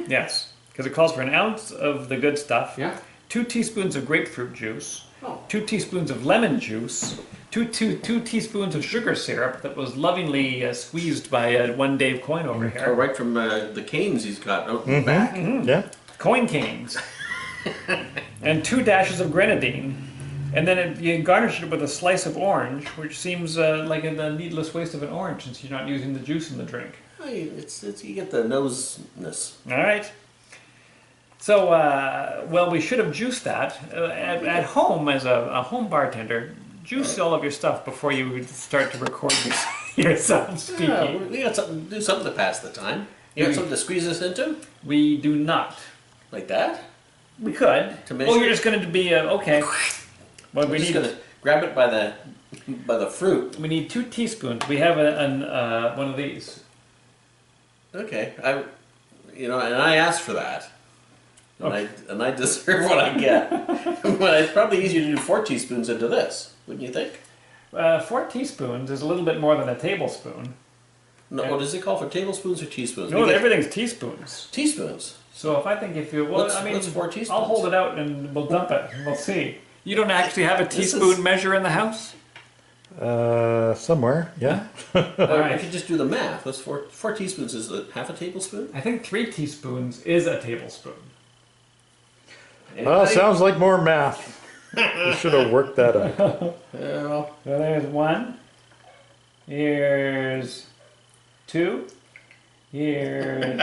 Yes, because it calls for an ounce of the good stuff. Yeah. 2 teaspoons of grapefruit juice. Oh. 2 teaspoons of lemon juice. Two teaspoons of sugar syrup that was lovingly squeezed by one Dave Coyne over here. Oh, right from the canes he's got out in the back. Yeah. Coin canes. And 2 dashes of grenadine. And then you garnish it with a slice of orange, which seems like a needless waste of an orange since you're not using the juice in the drink. It's you get the noseness. All right. So, well, we should have juiced that. At home, as a home bartender, juice all of your stuff before you start to record yourself speaking. Yeah, we got something, do something to pass the time. You got something to squeeze this into? We do not. Like that? We could. To measure? Oh, you're just going to be, okay. Well, We're just gonna grab it by the fruit. We need 2 teaspoons. We have one of these. Okay, and I asked for that, and I deserve what I get. But it's probably easier to do 4 teaspoons into this, wouldn't you think? 4 teaspoons is a little bit more than a tablespoon. No, what does it call for tablespoons or teaspoons? No, everything's teaspoons. Teaspoons. So if you, well, What's 4 teaspoons? I'll hold it out and we'll dump it. And we'll see. You don't actually have a teaspoon measure in the house? Somewhere, yeah. Alright. I could just do the math. That's 4 teaspoons is half a tablespoon? I think 3 teaspoons is a tablespoon. Well, sounds like more math. We should have worked that out. So there's 1. Here's 2. Here's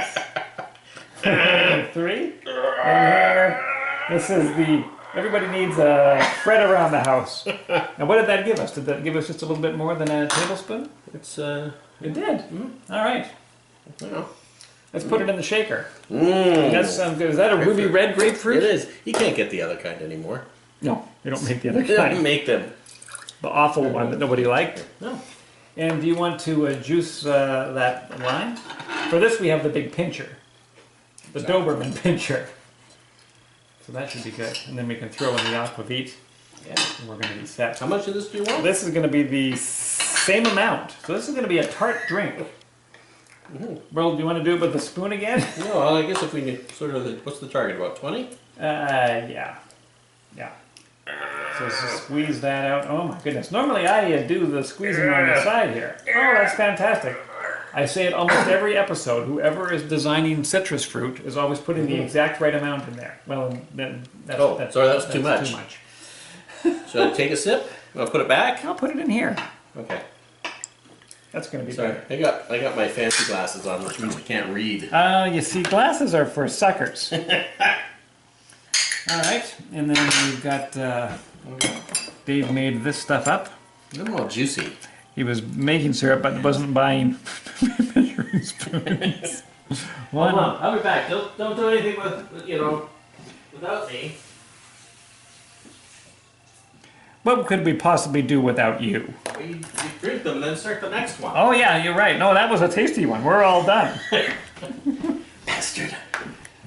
3. And here, this is everybody needs a spread around the house. Now what did that give us? Did that give us just a little bit more than a tablespoon? It did. All right. Yeah. Let's put it in the shaker. That sounds good. Is that a ruby red grapefruit? It is. You can't get the other kind anymore. No, they don't make the other They don't kind. make them. The awful one that nobody liked. No. And do you want to juice that lime? For this we have the big pincher. The Doberman pincher. So that should be good. And then we can throw in the Aquavit. Yeah. And we're going to be set. How much of this do you want? This is going to be the same amount. So this is going to be a tart drink. Well, do you want to do it with the spoon again? No, well, I guess if we knew sort of what's the target, about 20? Yeah. Yeah. So just squeeze that out. Oh my goodness. Normally I do the squeezing on the side here. Oh, that's fantastic. I say it almost every episode. Whoever is designing citrus fruit is always putting the exact right amount in there. Well, that's sorry, that's too much. Should I take a sip? I'll put it back? I'll put it in here. Okay. That's going to be Sorry, good. I got my fancy glasses on, which means I can't read. You see, glasses are for suckers. All right, and then we've got Dave made this stuff up. They're all juicy. He was making syrup, but wasn't buying measuring spoons. Hold on, I'll be back. Don't do anything without me. What could we possibly do without you? You drink them and then start the next one. Oh yeah, you're right. No, that was a tasty one. We're all done. Bastard.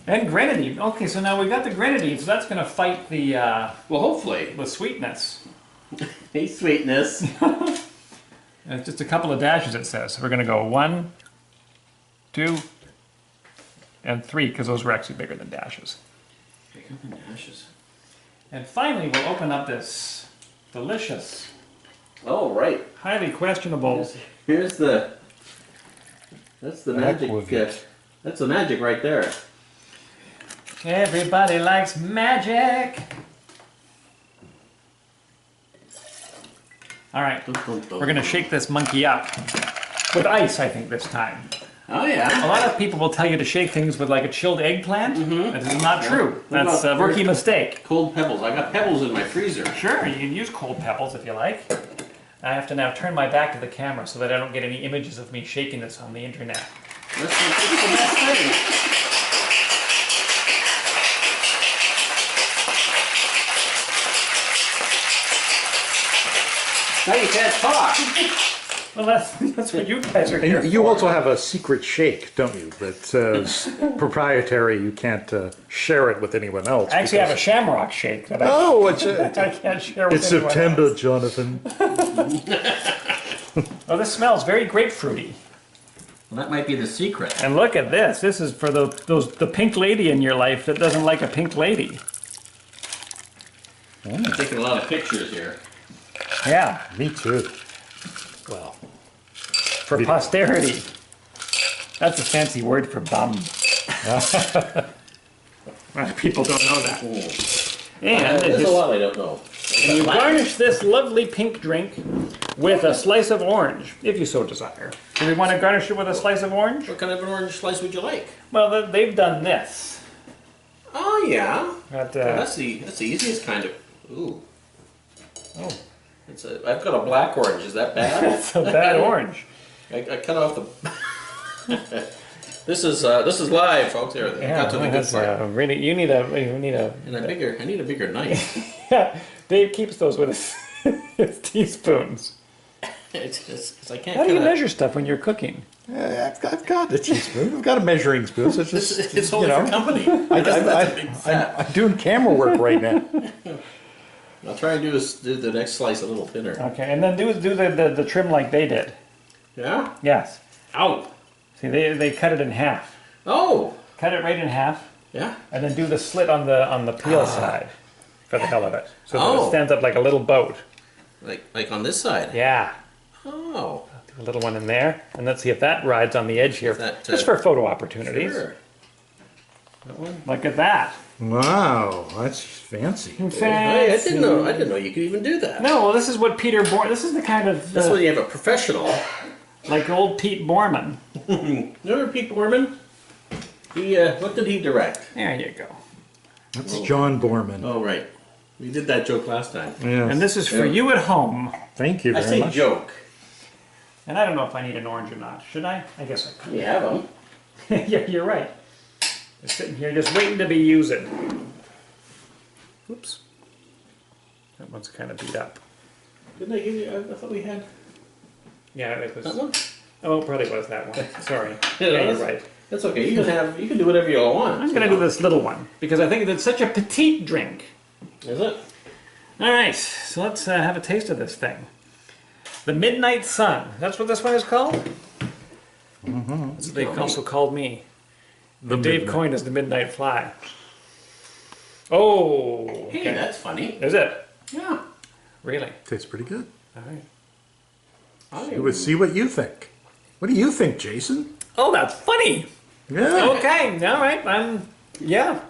And grenadine. Okay, so now we've got the grenadine, so that's going to fight the Well, hopefully. the sweetness. Hey, sweetness. And it's just a couple of dashes, it says. So we're going to go 1, 2, and 3, because those were actually bigger than dashes. Bigger than dashes. And finally, we'll open up this delicious, Oh, right. highly questionable. Here's that's the magic. Aquavit. That's the magic right there. Everybody likes magic. All right, we're going to shake this monkey up with ice, I think, this time. Oh, yeah. A lot of people will tell you to shake things with like a chilled eggplant. That is not true. That's a rookie mistake. Cold pebbles. I got pebbles in my freezer. Sure, you can use cold pebbles if you like. I have to now turn my back to the camera so that I don't get any images of me shaking this on the internet. That's the best thing. Now you can't talk. Well, that's what you guys are here And you for. also have a secret shake, don't you? That's proprietary. You can't share it with anyone else. I actually have a shamrock shake that Oh, I can't share with it's anyone September, else. Jonathan. Oh, this smells very grapefruity. Well, that might be the secret. And look at this. This is for the pink lady in your life that doesn't like a pink lady. I'm taking a lot of pictures here. Yeah, Me too. Well, for posterity. That's a fancy word for bum. Well, people don't know that. And There's a lot I don't know. and you garnish this lovely pink drink with a slice of orange, if you so desire. Do we want to garnish it with a slice of orange? What kind of an orange slice would you like? Well, they've done this. Oh yeah. But, Well, that's the easiest kind of. Ooh. oh, I've got a black orange. Is that bad? it's a bad orange. I cut off the. This is live, folks. There, got to the good that's, part. really, you need a. And I need a bigger knife. Yeah, Dave keeps those with his teaspoons. I can't. How do you cut it. measure stuff when you're cooking? I've got a teaspoon. I've got a measuring spoon. So it's just, It's only for company. That's a big fat. I'm doing camera work right now. I'll try and do the next slice a little thinner. Okay, and then do the trim like they did. Yeah. Yes. Ow. See, they cut it in half. Oh. Cut it right in half, Yeah. and then do the slit on the peel side, for the hell of it, so that Oh. it stands up like a little boat. Like on this side. Yeah. Oh. Do a little one in there, and let's see if that rides on the edge here, That, just for photo opportunities. Sure. Look at that. Wow, that's fancy. I didn't know you could even do that. No, well, this is what Peter Bourne. This is the kind of That's when you have a professional. like old Pete Borman. Remember Pete Borman? What did he direct? There you go. That's John Borman. Oh right, we did that joke last time. Yes. And this is for you at home. Thank you I very say much. joke. And I don't know if I need an orange or not. Should I? I guess I We have them. could. Yeah, you're right. They're sitting here just waiting to be used. Oops. That one's kind of beat up. Didn't I give you? I thought we had Yeah, it was. that one. Oh, it probably was that one. Sorry. Yeah, Yeah, you're that's- right. That's okay. You can do whatever you all want. I'm gonna do this little one because I think it's such a petite drink. Is it? All right, so let's have a taste of this thing. The Midnight Sun. That's what this one is called? Mm-hmm. That's what they've also called me. Dave coined as the Midnight Fly. Oh, Hey, okay. that's funny. Is it? Yeah. Really? Tastes pretty good. All right. Let's see what you think. What do you think, Jason? Oh, that's funny. Yeah. Okay, all right. Yeah.